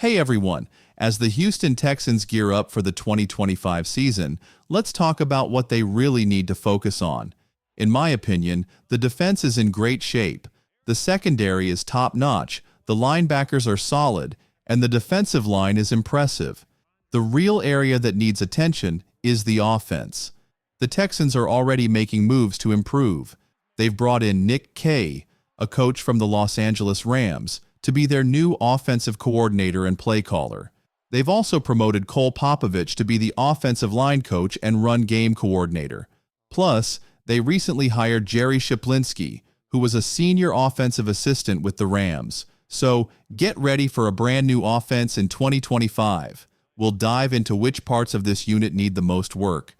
Hey everyone, as the Houston Texans gear up for the 2025 season, let's talk about what they really need to focus on. In my opinion, the defense is in great shape. The secondary is top-notch, the linebackers are solid, and the defensive line is impressive. The real area that needs attention is the offense. The Texans are already making moves to improve. They've brought in Nick Kay, a coach from the Los Angeles Rams, to be their new offensive coordinator and play caller. They've also promoted Cole Popovich to be the offensive line coach and run game coordinator. Plus, they recently hired Jerry Shaplinski, who was a senior offensive assistant with the Rams. So, get ready for a brand new offense in 2025. We'll dive into which parts of this unit need the most work.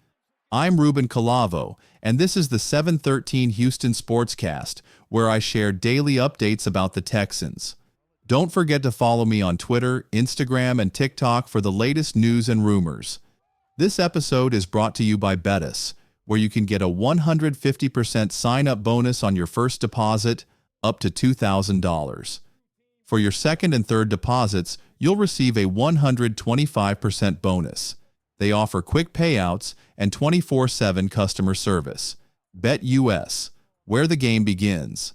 I'm Ruben Calavo, and this is the 713 Houston Sportscast, where I share daily updates about the Texans. Don't forget to follow me on Twitter, Instagram, and TikTok for the latest news and rumors. This episode is brought to you by Bettis, where you can get a 150% sign-up bonus on your first deposit, up to $2,000. For your second and third deposits, you'll receive a 125% bonus. They offer quick payouts and 24/7 customer service. Bet US, where the game begins.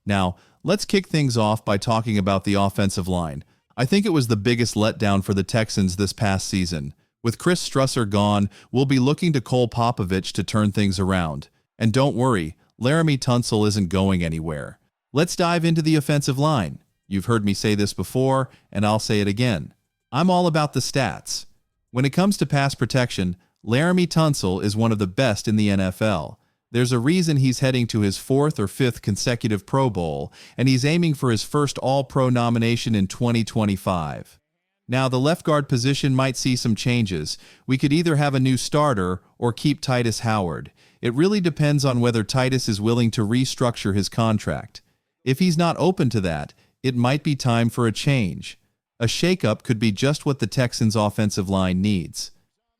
Now, let's kick things off by talking about the offensive line. I think it was the biggest letdown for the Texans this past season. With Chris Strusser gone, we'll be looking to Cole Popovich to turn things around. And don't worry, Laremy Tunsil isn't going anywhere. Let's dive into the offensive line. You've heard me say this before, and I'll say it again. I'm all about the stats. When it comes to pass protection, Laremy Tunsil is one of the best in the NFL. There's a reason he's heading to his 4th or 5th consecutive Pro Bowl, and he's aiming for his first All-Pro nomination in 2025. Now, the left guard position might see some changes. We could either have a new starter or keep Titus Howard. It really depends on whether Titus is willing to restructure his contract. If he's not open to that, it might be time for a change. A shakeup could be just what the Texans' offensive line needs.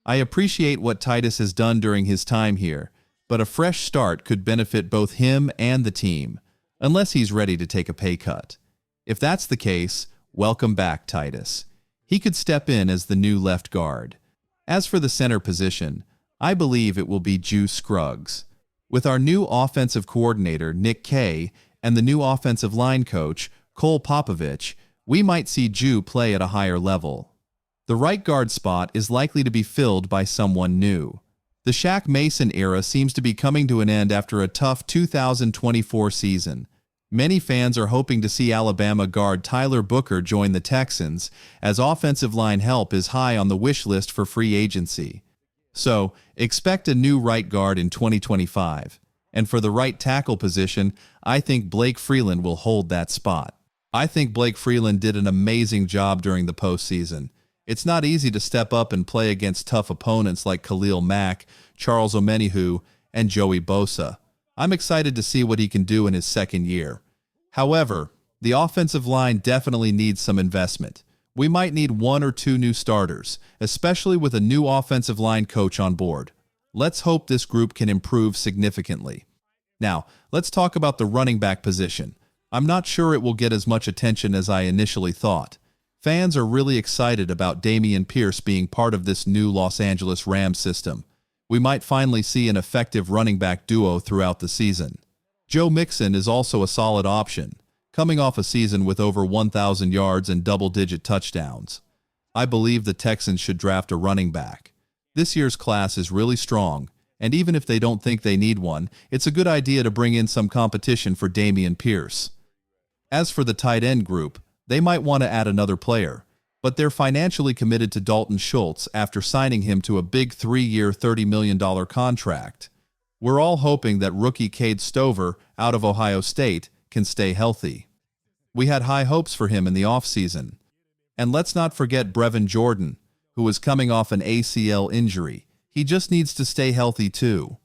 I appreciate what Titus has done during his time here, but a fresh start could benefit both him and the team, unless he's ready to take a pay cut. If that's the case, welcome back, Titus. He could step in as the new left guard. As for the center position, I believe it will be Juice Scruggs. With our new offensive coordinator, Nick Kay, and the new offensive line coach, Cole Popovich, we might see Jew play at a higher level. The right guard spot is likely to be filled by someone new. The Shaq Mason era seems to be coming to an end after a tough 2024 season. Many fans are hoping to see Alabama guard Tyler Booker join the Texans, as offensive line help is high on the wish list for free agency. So, expect a new right guard in 2025. And for the right tackle position, I think Blake Freeland will hold that spot. I think Blake Freeland did an amazing job during the postseason. It's not easy to step up and play against tough opponents like Khalil Mack, Charles Omenihu, and Joey Bosa. I'm excited to see what he can do in his second year. However, the offensive line definitely needs some investment. We might need 1 or 2 new starters, especially with a new offensive line coach on board. Let's hope this group can improve significantly. Now, let's talk about the running back position. I'm not sure it will get as much attention as I initially thought. Fans are really excited about Dameon Pierce being part of this new Los Angeles Rams system. We might finally see an effective running back duo throughout the season. Joe Mixon is also a solid option, coming off a season with over 1,000 yards and double-digit touchdowns. I believe the Texans should draft a running back. This year's class is really strong, and even if they don't think they need one, it's a good idea to bring in some competition for Dameon Pierce. As for the tight end group, they might want to add another player, but they're financially committed to Dalton Schultz after signing him to a big 3-year, $30 million contract. We're all hoping that rookie Cade Stover, out of Ohio State, can stay healthy. We had high hopes for him in the offseason. And let's not forget Brevin Jordan, who is coming off an ACL injury. He just needs to stay healthy too.